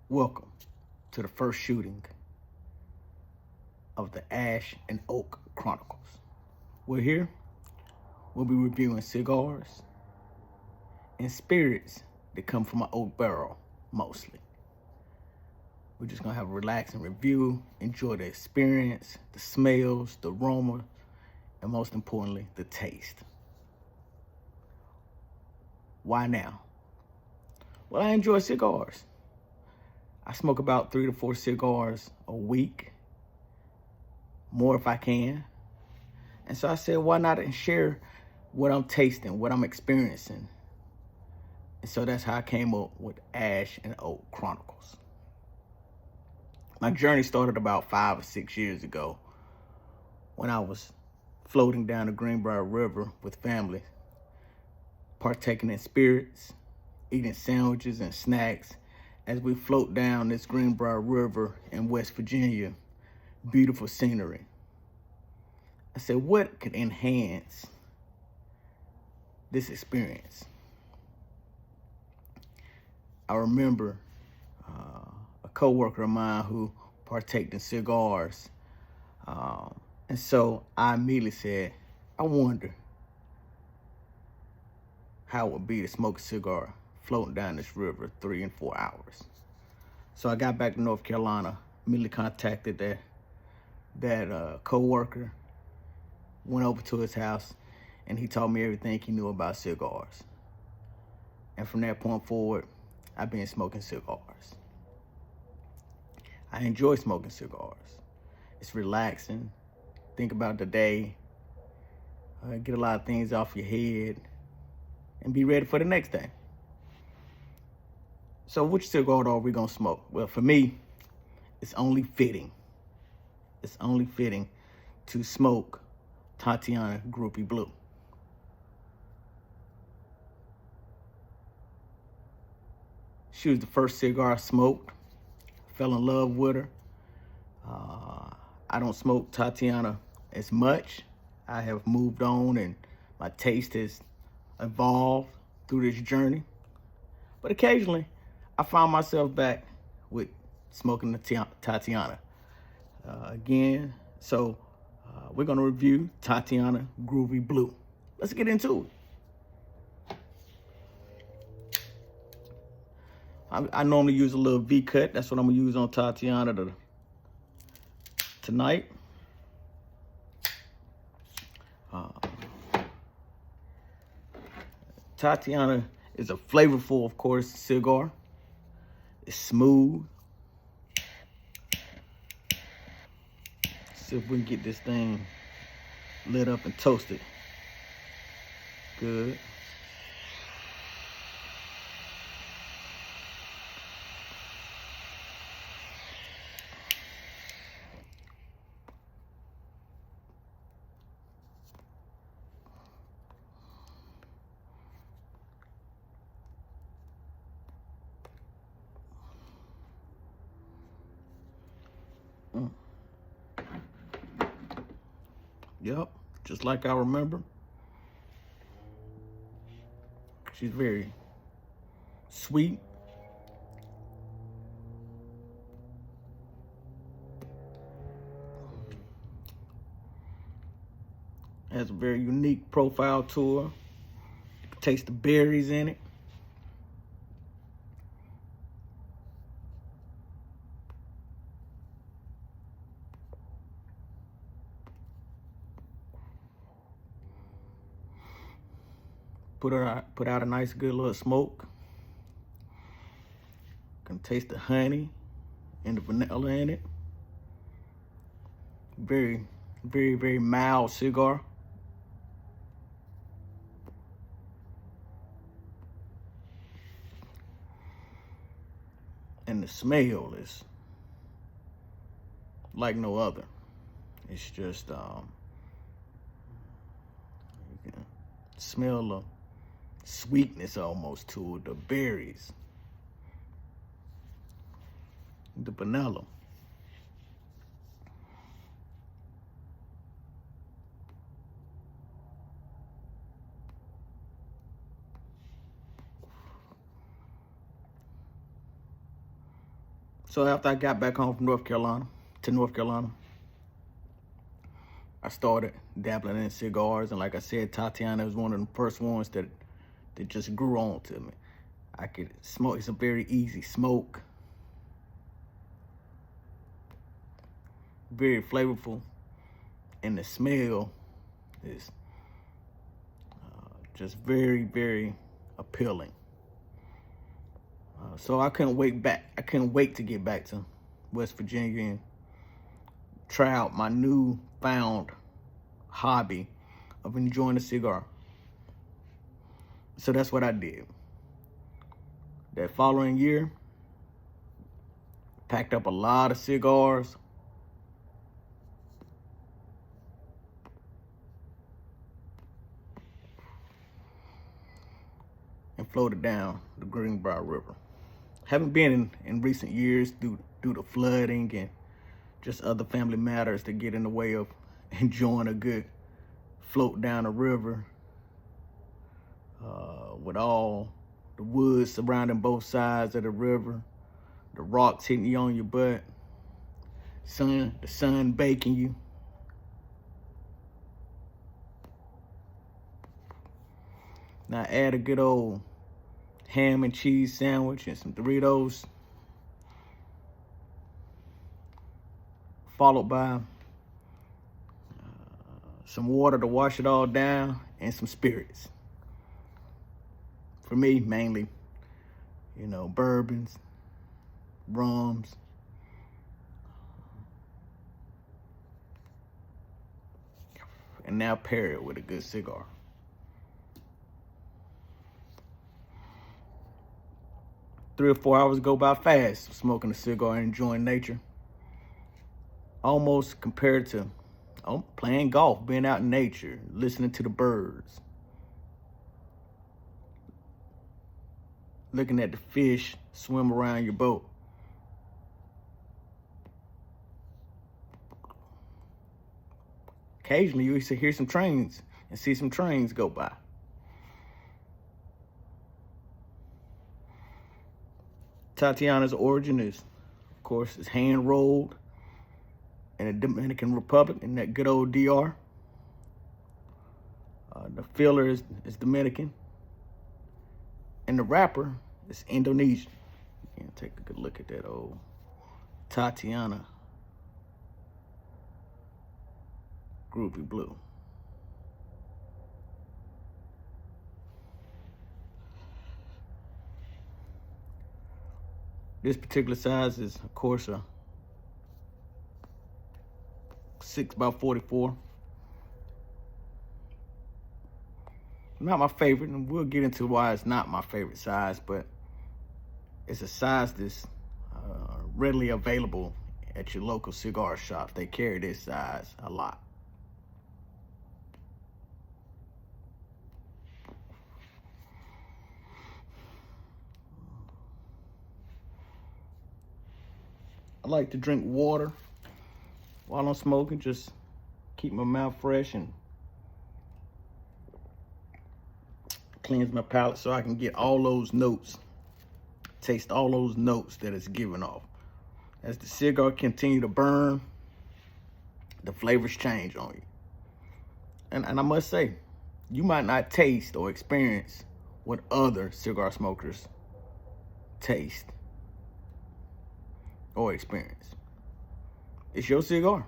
Welcome to the first shooting of the Ash and Oak Chronicles. We're here. We'll be reviewing cigars and spirits that come from an oak barrel, mostly. We're just gonna have a relaxing review, enjoy the experience, the smells, the aroma, and most importantly, the taste. Why now? Well, I enjoy cigars. I smoke about 3 to 4 cigars a week, more if I can. And so I said, why not share what I'm tasting, what I'm experiencing? And so that's how I came up with Ash and Oak Chronicles. My journey started about 5 or 6 years ago when I was floating down the Greenbrier River with family, partaking in spirits, eating sandwiches and snacks as we float down this Greenbrier River in West Virginia. Beautiful scenery. I said, what could enhance this experience? I remember a coworker of mine who partaked in cigars. And so I immediately said, I wonder how it would be to smoke a cigar floating down this river 3 and 4 hours. So I got back to North Carolina, immediately contacted that co-worker, went over to his house, and he taught me everything he knew about cigars. And from that point forward, I've been smoking cigars. I enjoy smoking cigars. It's relaxing. Think about the day, get a lot of things off your head, and be ready for the next day. So which cigar are we gonna smoke? Well, for me, it's only fitting. It's only fitting to smoke Tatiana Groovy Blue. She was the first cigar I smoked. Fell in love with her. I don't smoke Tatiana as much. I have moved on and my taste has evolved through this journey. But occasionally, I find myself back with smoking the Tatiana again. So we're gonna review Tatiana Groovy Blue. Let's get into it. I normally use a little V-cut. That's what I'm gonna use on Tatiana tonight. Tatiana is a flavorful, of course, cigar. It's smooth. See if we can get this thing lit up and toasted. Good. Yep, just like I remember. She's very sweet. Has a very unique profile to her. You can taste the berries in it. Put out a nice good little smoke. Can taste the honey and the vanilla in it. Very, very, very mild cigar. And the smell is like no other. It's just, you can smell the sweetness almost to it, the berries, the vanilla. So after I got back home from North Carolina, I started dabbling in cigars. And like I said, Tatiana was one of the first ones that just grew on to me. I could smoke. It's a very easy smoke. Very flavorful. And the smell is just very, very appealing. So I couldn't wait to get back to West Virginia and try out my newfound hobby of enjoying a cigar. So that's what I did. That following year, packed up a lot of cigars. And floated down the Greenbrier River. Haven't been in recent years due to flooding and just other family matters that get in the way of enjoying a good float down the river with all the woods surrounding both sides of the river, the rocks hitting you on your butt, the sun baking you. Now add a good old ham and cheese sandwich and some Doritos, followed by some water to wash it all down and some spirits. For me, mainly, bourbons, rums, and now pair it with a good cigar. Three or 4 hours go by fast smoking a cigar and enjoying nature. Almost compared to playing golf, being out in nature, listening to the birds, looking at the fish swim around your boat. Occasionally you used to hear some trains and see some trains go by. Tatiana's origin is, of course, is hand rolled in the Dominican Republic, in that good old DR. The filler is Dominican, and the wrapper is Indonesian. You can take a good look at that old Tatiana Groovy Blue. This particular size is, of course, a 6x44. Not my favorite, and we'll get into why it's not my favorite size, but it's a size that's readily available at your local cigar shops. They carry this size a lot. I like to drink water while I'm smoking, just keep my mouth fresh and cleanse my palate so I can get all those notes, taste all those notes that it's giving off. As the cigar continue to burn, the flavors change on you. And I must say, you might not taste or experience what other cigar smokers taste or experience. It's your cigar.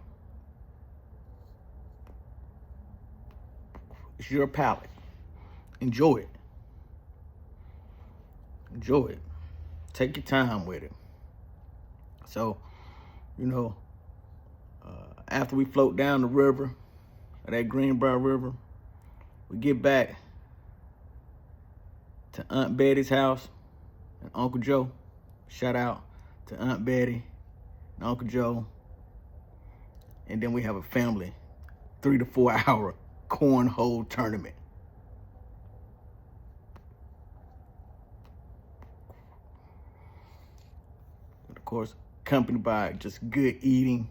It's your palate. Enjoy it. Enjoy it. Take your time with it. So, after we float down the river, that Greenbrier River, we get back to Aunt Betty's house and Uncle Joe. Shout out to Aunt Betty and Uncle Joe. And then we have a family 3 to 4 hour cornhole tournament. Of course, accompanied by just good eating,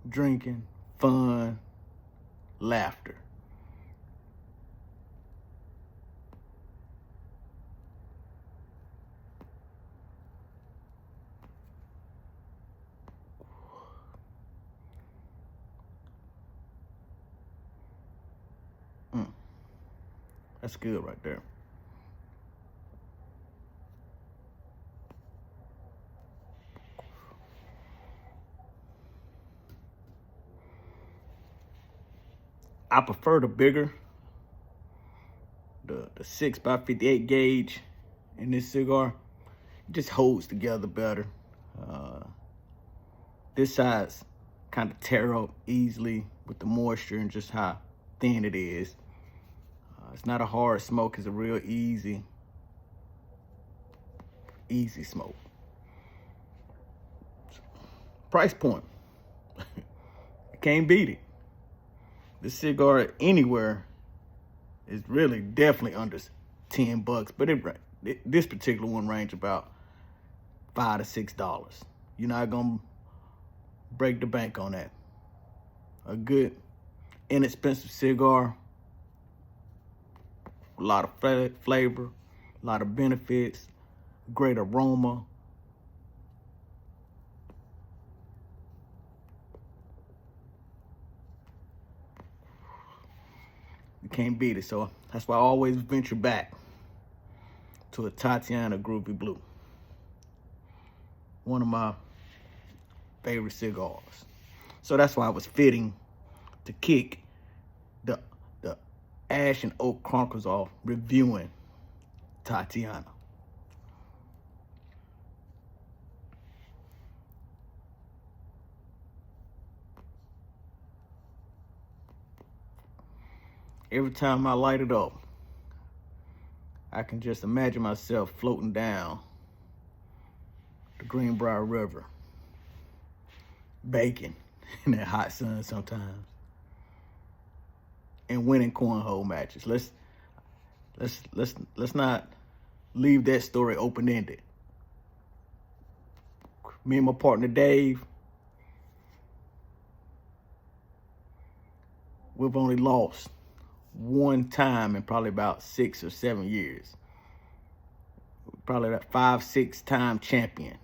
drinking, fun, laughter. That's good right there. I prefer the bigger, the 6x58 gauge in this cigar. It just holds together better. This size kind of tear up easily with the moisture and just how thin it is. It's not a hard smoke, it's a real easy smoke. Price point, I can't beat it. This cigar anywhere is really definitely under 10 bucks, but this particular one range about $5 to $6. You're not gonna break the bank on that. A good, inexpensive cigar, a lot of flavor, a lot of benefits, great aroma. You can't beat it, so that's why I always venture back to a Tatiana Groovy Blue. One of my favorite cigars. So that's why it was fitting to kick the Ash and Oak Chronicles off reviewing Tatiana. Every time I light it up, I can just imagine myself floating down the Greenbrier River, baking in that hot sun sometimes, and winning cornhole matches. Let's not leave that story open-ended. Me and my partner Dave, we've only lost one time in probably about 6 or 7 years. Probably that 5-6 time champion.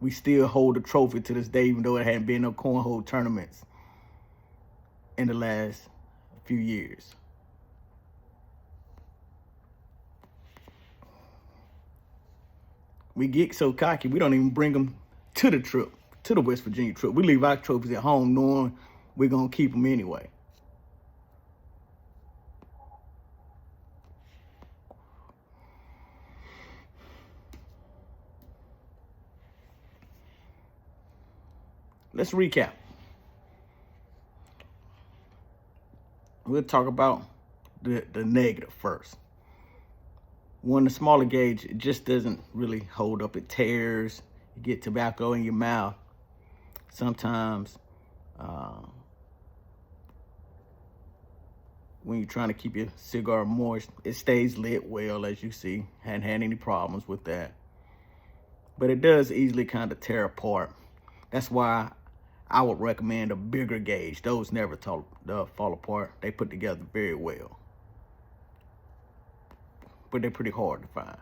We still hold the trophy to this day, even though it hadn't been no cornhole tournaments in the last few years. We get so cocky, we don't even bring them to the trip, to the West Virginia trip. We leave our trophies at home knowing we're gonna keep them anyway. Let's recap. We'll talk about the negative first. One, the smaller gauge, it just doesn't really hold up. It tears. You get tobacco in your mouth. Sometimes when you're trying to keep your cigar moist, it stays lit well, as you see. Hadn't had any problems with that. But it does easily kind of tear apart. That's why I would recommend a bigger gauge. Those never fall apart. They put together very well. But they're pretty hard to find.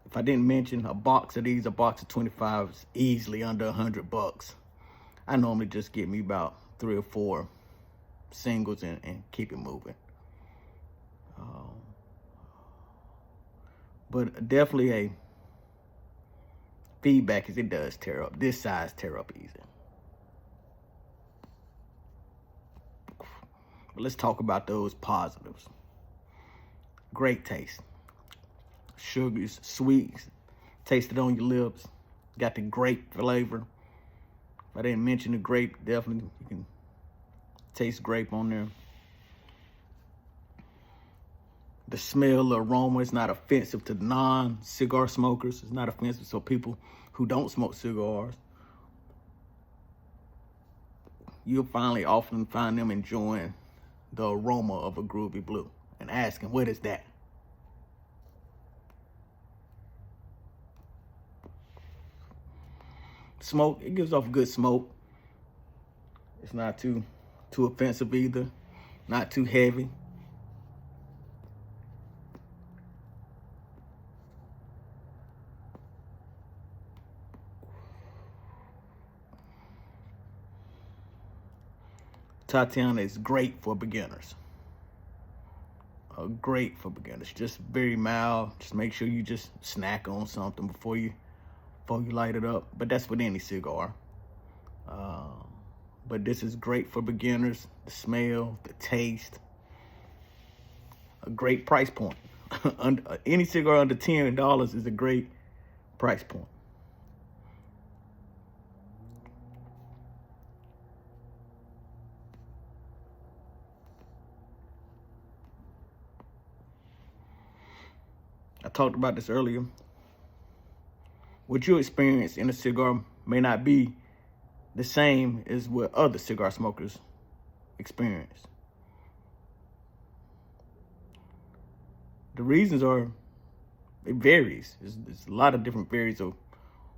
If I didn't mention, a box of 25 is easily under $100. I normally just get me about 3 or 4 singles and keep it moving. But definitely a feedback is it does tear up. This size tear up easy. But let's talk about those positives. Great taste. Sugars, sweets, taste it on your lips. Got the grape flavor. If I didn't mention the grape, definitely you can taste grape on there. The smell, the aroma is not offensive to non-cigar smokers. It's not offensive to people who don't smoke cigars. You'll finally often find them enjoying the aroma of a Groovy Blue and asking, what is that? Smoke, it gives off good smoke. It's not too offensive either, not too heavy. Tatiana is great for beginners. Great for beginners. Just very mild. Just make sure you just snack on something before you light it up. But that's with any cigar. But this is great for beginners. The smell, the taste. A great price point. Any cigar under $10 is a great price point. I talked about this earlier. What you experience in a cigar may not be the same as what other cigar smokers experience. The reasons are, it varies. There's a lot of different varies of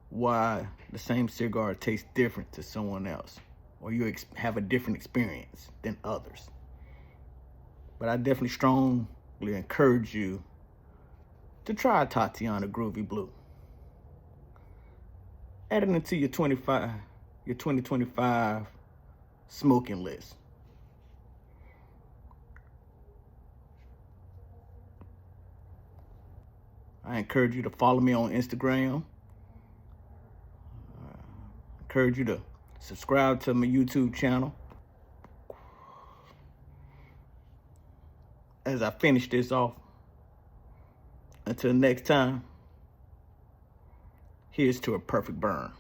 why the same cigar tastes different to someone else, or you have a different experience than others. But I definitely strongly encourage you to try Tatiana Groovy Blue. Add it into your 2025 smoking list. I encourage you to follow me on Instagram. Encourage you to subscribe to my YouTube channel. As I finish this off, until next time, here's to a perfect burn.